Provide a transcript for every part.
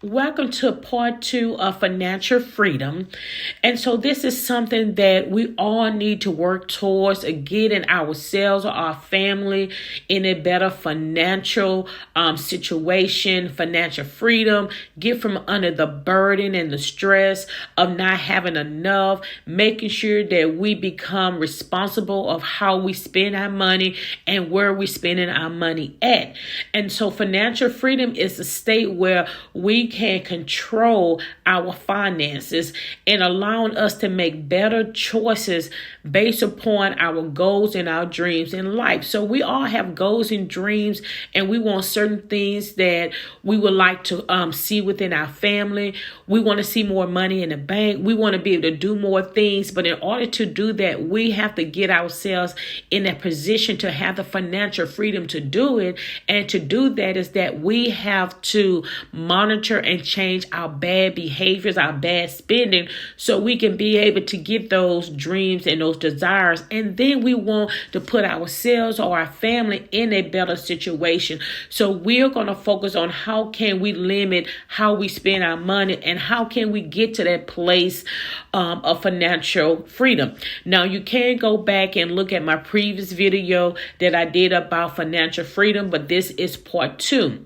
Welcome to part 2 of financial freedom. And so this is something that we all need to work towards getting ourselves or our family in a better financial situation, financial freedom, get from under the burden and the stress of not having enough, making sure that we become responsible of how we spend our money and where we're spending our money at. And so financial freedom is a state where we can control our finances and allowing us to make better choices based upon our goals and our dreams in life. So we all have goals and dreams, and we want certain things that we would like to see within our family. We want to see more money in the bank. We want to be able to do more things. But in order to do that, we have to get ourselves in a position to have the financial freedom to do it. And to do that is that we have to monitor and change our bad behaviors, our bad spending, so we can be able to get those dreams and those desires. And then we want to put ourselves or our family in a better situation. So we're going to focus on how can we limit how we spend our money and how can we get to that place of financial freedom. Now, you can go back and look at my previous video that I did about financial freedom, but this is part 2.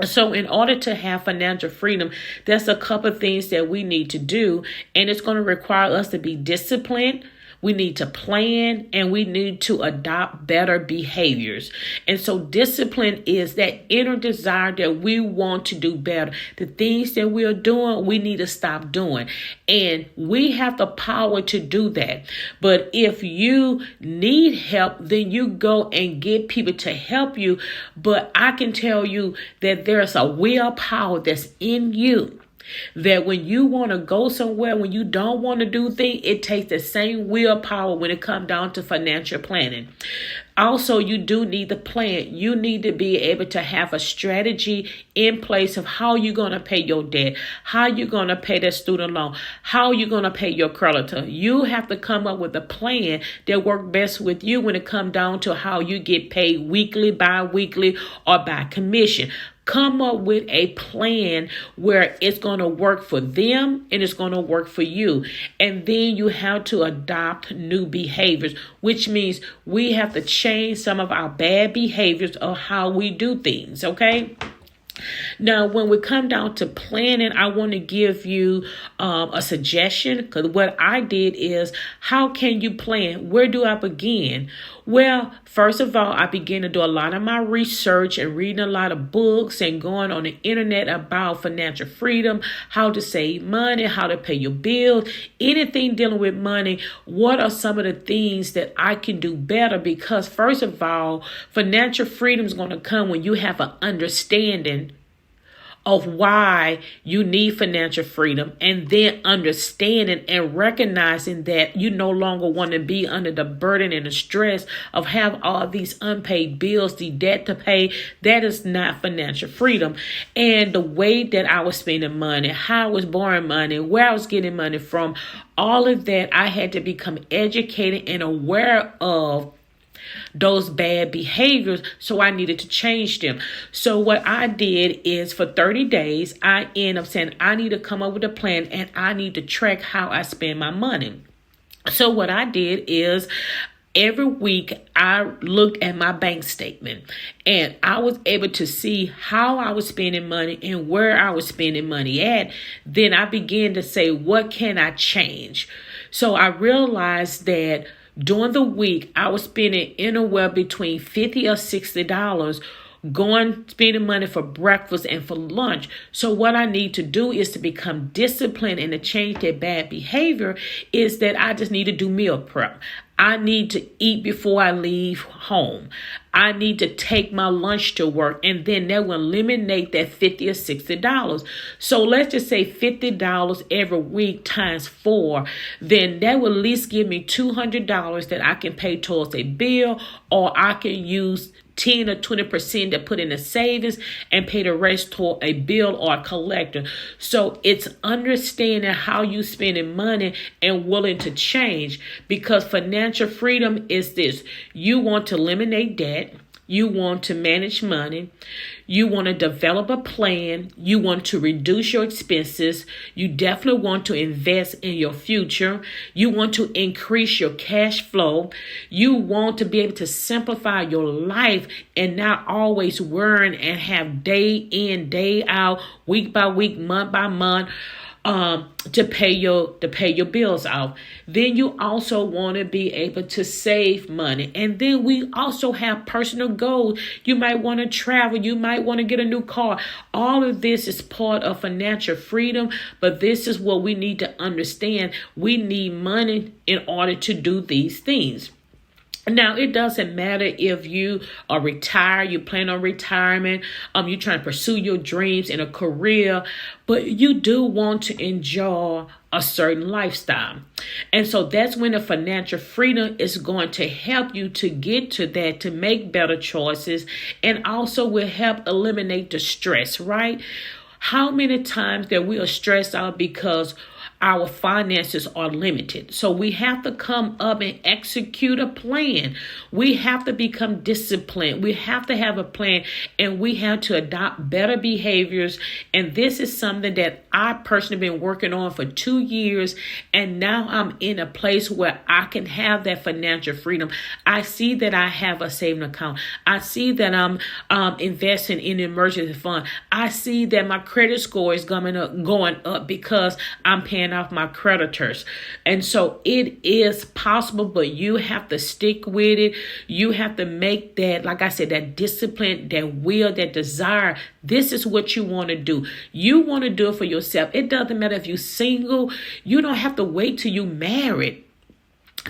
So in order to have financial freedom, there's a couple of things that we need to do, and it's going to require us to be disciplined. We need to plan, and we need to adopt better behaviors. And so discipline is that inner desire that we want to do better. The things that we are doing, we need to stop doing. And we have the power to do that. But if you need help, then you go and get people to help you. But I can tell you that there's a willpower that's in you. That when you want to go somewhere, when you don't want to do things, it takes the same willpower when it comes down to financial planning. Also, you do need the plan. You need to be able to have a strategy in place of how you're going to pay your debt, how you're going to pay that student loan, how you're going to pay your creditor. You have to come up with a plan that works best with you when it comes down to how you get paid weekly, bi-weekly, or by commission. Come up with a plan where it's going to work for them and it's going to work for you. And then you have to adopt new behaviors, which means we have to change some of our bad behaviors of how we do things, okay? Now, when we come down to planning, I want to give you a suggestion, because what I did is, how can you plan? Where do I begin? Well, first of all, I began to do a lot of my research and reading a lot of books and going on the internet about financial freedom, how to save money, how to pay your bills, anything dealing with money. What are some of the things that I can do better? Because first of all, financial freedom is going to come when you have an understanding of why you need financial freedom, and then understanding and recognizing that you no longer want to be under the burden and the stress of have all these unpaid bills, the debt to pay. That is not financial freedom. And the way that I was spending money, how I was borrowing money, where I was getting money from, all of that, I had to become educated and aware of those bad behaviors, so I needed to change them. So what I did is, for 30 days, I end up saying I need to come up with a plan and I need to track how I spend my money. So what I did is, every week I looked at my bank statement and I was able to see how I was spending money and where I was spending money at. Then I began to say, what can I change? So I realized that during the week, I was spending anywhere between $50 or $60 spending money for breakfast and for lunch. So what I need to do is to become disciplined and to change that bad behavior is that I just need to do meal prep. I need to eat before I leave home. I need to take my lunch to work, and then that will eliminate that $50 or $60. So let's just say $50 every week times 4. Then that will at least give me $200 that I can pay towards a bill, or I can use 10 or 20% to put in a savings and pay the rest toward a bill or a collector. So it's understanding how you spending money and willing to change, because financial freedom is this. You want to eliminate debt. You want to manage money. You want to develop a plan. You want to reduce your expenses. You definitely want to invest in your future. You want to increase your cash flow. You want to be able to simplify your life and not always worrying and have day in, day out, week by week, month by month, to pay your bills off. Then you also want to be able to save money. And then we also have personal goals. You might want to travel. You might want to get a new car. All of this is part of financial freedom. But this is what we need to understand. We need money in order to do these things. Now, it doesn't matter if you are retired, you plan on retirement, you're trying to pursue your dreams in a career, but you do want to enjoy a certain lifestyle. And so that's when the financial freedom is going to help you to get to that, to make better choices, and also will help eliminate the stress, right? How many times that we are stressed out because our finances are limited. So we have to come up and execute a plan. We have to become disciplined. We have to have a plan, and we have to adopt better behaviors. And this is something that I personally been working on for 2 years. And now I'm in a place where I can have that financial freedom. I see that I have a saving account. I see that I'm investing in an emergency fund. I see that my credit score is going up because I'm paying off my creditors. And so it is possible, but you have to stick with it. You have to make that, like I said, that discipline, that will, that desire. This is what you want to do. You want to do it for yourself. It doesn't matter if you're single. You don't have to wait till you're married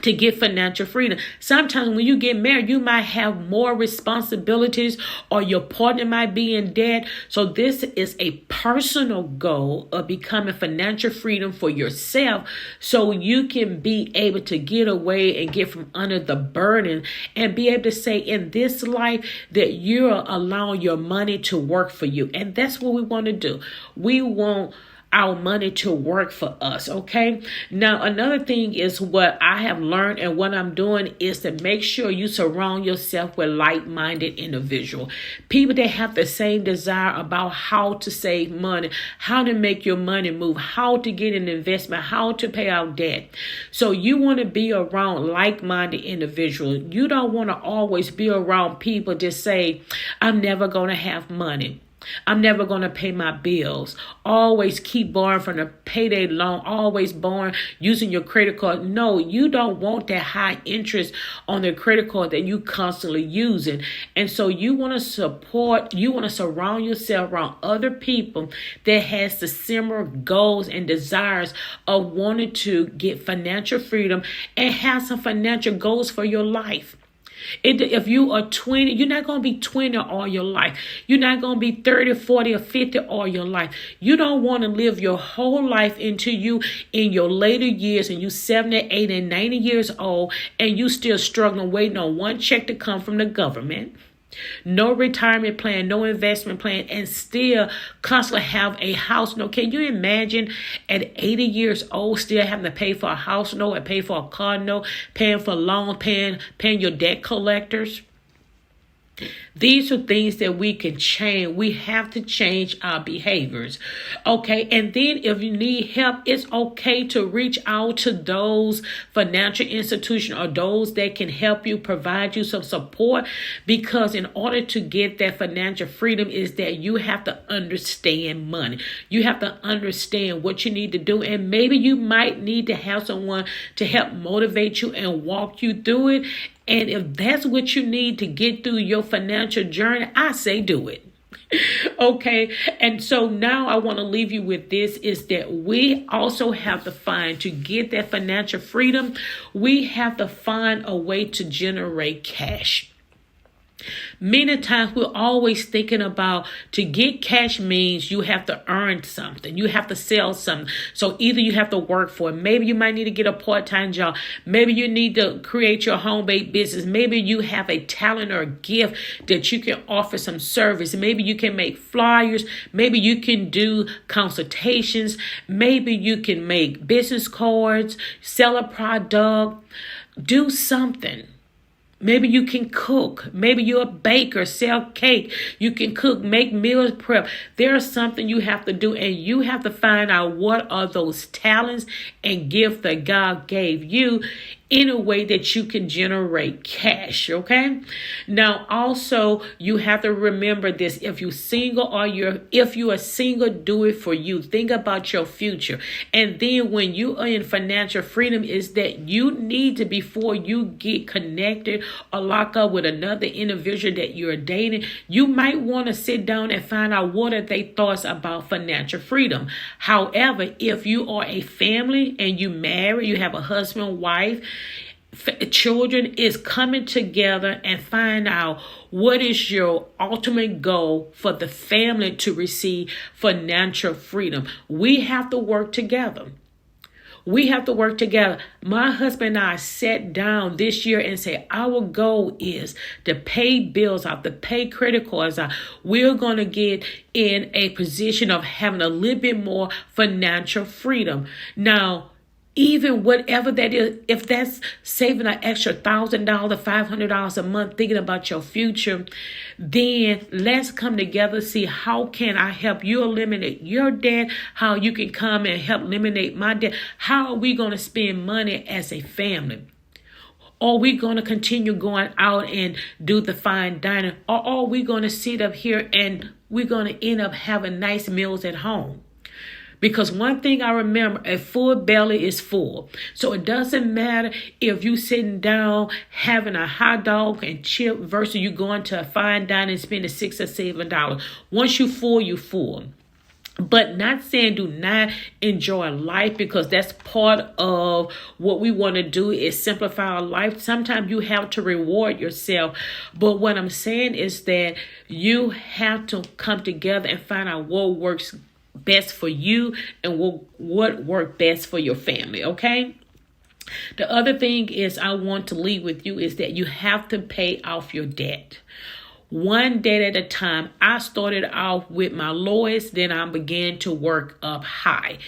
to get financial freedom. Sometimes when you get married, you might have more responsibilities, or your partner might be in debt. So this is a personal goal of becoming financial freedom for yourself, so you can be able to get away and get from under the burden, and be able to say in this life that you're allowing your money to work for you. And that's what we want to do. We want our money to work for us. Okay. Now, another thing is what I have learned, and what I'm doing is to make sure you surround yourself with like-minded individuals, people that have the same desire about how to save money, how to make your money move, how to get an investment, how to pay out debt. So you want to be around like-minded individuals. You don't want to always be around people that say, I'm never going to have money. I'm never going to pay my bills. Always keep borrowing from the payday loan. Always borrowing using your credit card. No, you don't want that high interest on the credit card that you constantly using. And so you want to surround yourself around other people that has the similar goals and desires of wanting to get financial freedom and have some financial goals for your life. If you are 20, you're not going to be 20 all your life. You're not going to be 30, 40, or 50 all your life. You don't want to live your whole life until you in your later years and you 70, 80, and 90 years old, and you still struggling, waiting on one check to come from the government. No retirement plan, no investment plan, and still constantly have a house note. Can you imagine at 80 years old still having to pay for a house note and pay for a car note, paying for loans, paying your debt collectors? These are things that we can change. We have to change our behaviors. Okay. And then if you need help, it's okay to reach out to those financial institutions or those that can help you, provide you some support, because in order to get that financial freedom is that you have to understand money. You have to understand what you need to do. And maybe you might need to have someone to help motivate you and walk you through it. And if that's what you need to get through your financial journey, I say do it. Okay. And so now I want to leave you with this, is that we also have to find, to get that financial freedom, we have to find a way to generate cash. Many times we're always thinking about, to get cash means you have to earn something. You have to sell something. So either you have to work for it. Maybe you might need to get a part-time job. Maybe you need to create your home-based business. Maybe you have a talent or a gift that you can offer some service. Maybe you can make flyers. Maybe you can do consultations. Maybe you can make business cards, sell a product, do something. Maybe you can cook. Maybe you're a baker, sell cake. You can cook, make meals prep. There's something you have to do, and you have to find out what are those talents and gifts that God gave you in a way that you can generate cash, okay? Now, also, you have to remember this. If you're single if you are single, do it for you. Think about your future. And then when you are in financial freedom, is that you need to, before you get connected or lock up with another individual that you're dating, you might want to sit down and find out what are their thoughts about financial freedom. However, if you are a family and you marry, you have a husband, wife, children, is coming together and find out what is your ultimate goal for the family to receive financial freedom. We have to work together. We have to work together. My husband and I sat down this year and said, our goal is to pay bills off, to pay credit cards off. We're going to get in a position of having a little bit more financial freedom. Now, even whatever that is, if that's saving an extra $1,000, $500 a month, thinking about your future, then let's come together, see how can I help you eliminate your debt, how you can come and help eliminate my debt. How are we going to spend money as a family? Are we going to continue going out and do the fine dining? Or are we going to sit up here and we're going to end up having nice meals at home? Because one thing I remember, a full belly is full. So it doesn't matter if you sitting down having a hot dog and chip versus you going to a fine dining and spending $6 or $7. Once you full, you full. But not saying do not enjoy life, because that's part of what we want to do is simplify our life. Sometimes you have to reward yourself. But what I'm saying is that you have to come together and find out what works best for you and what worked best for your family, okay? The other thing is I want to leave with you is that you have to pay off your debt. One debt at a time. I started off with my lowest, then I began to work up high.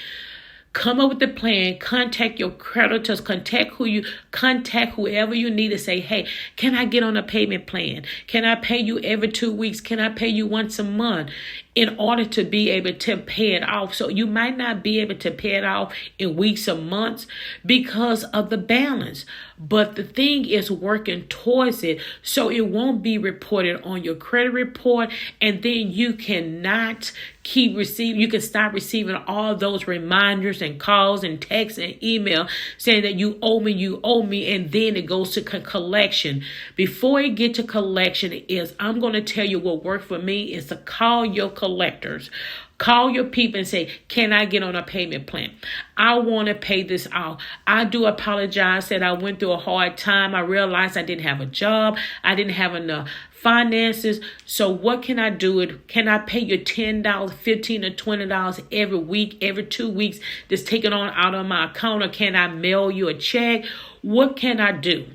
Come up with the plan, contact your creditors, contact whoever you need to say, hey, can I get on a payment plan? Can I pay you every 2 weeks? Can I pay you once a month in order to be able to pay it off? So you might not be able to pay it off in weeks or months because of the balance. But the thing is working towards it so it won't be reported on your credit report, and then you cannot you can stop receiving all those reminders and calls and texts and email saying that you owe me, and then it goes to collection. Before it get to collection I'm going to tell you what worked for me is to call your collectors. Call your people and say, can I get on a payment plan? I want to pay this off. I do apologize that I went through a hard time. I realized I didn't have a job. I didn't have enough finances. So what can I do? Can I pay you $10, $15 or $20 every week, every 2 weeks? Just take it on out of my account, or can I mail you a check? What can I do?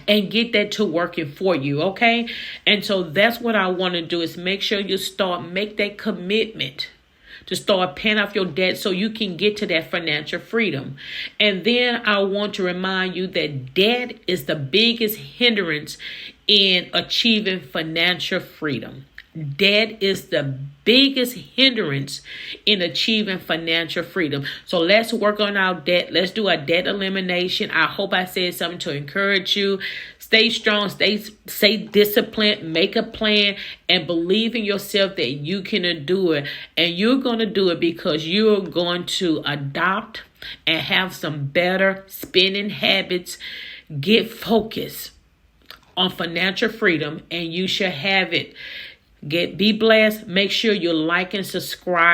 And get that to working for you, okay? And so that's what I want to do is make sure you make that commitment to start paying off your debt so you can get to that financial freedom. And then I want to remind you that debt is the biggest hindrance in achieving financial freedom. Debt is the biggest hindrance in achieving financial freedom. So let's work on our debt. Let's do a debt elimination. I hope I said something to encourage you. Stay strong, stay disciplined, make a plan, and believe in yourself that you can do it. And you're going to do it because you're going to adopt and have some better spending habits. Get focused on financial freedom, and you shall have it. Be blessed. Make sure you like and subscribe.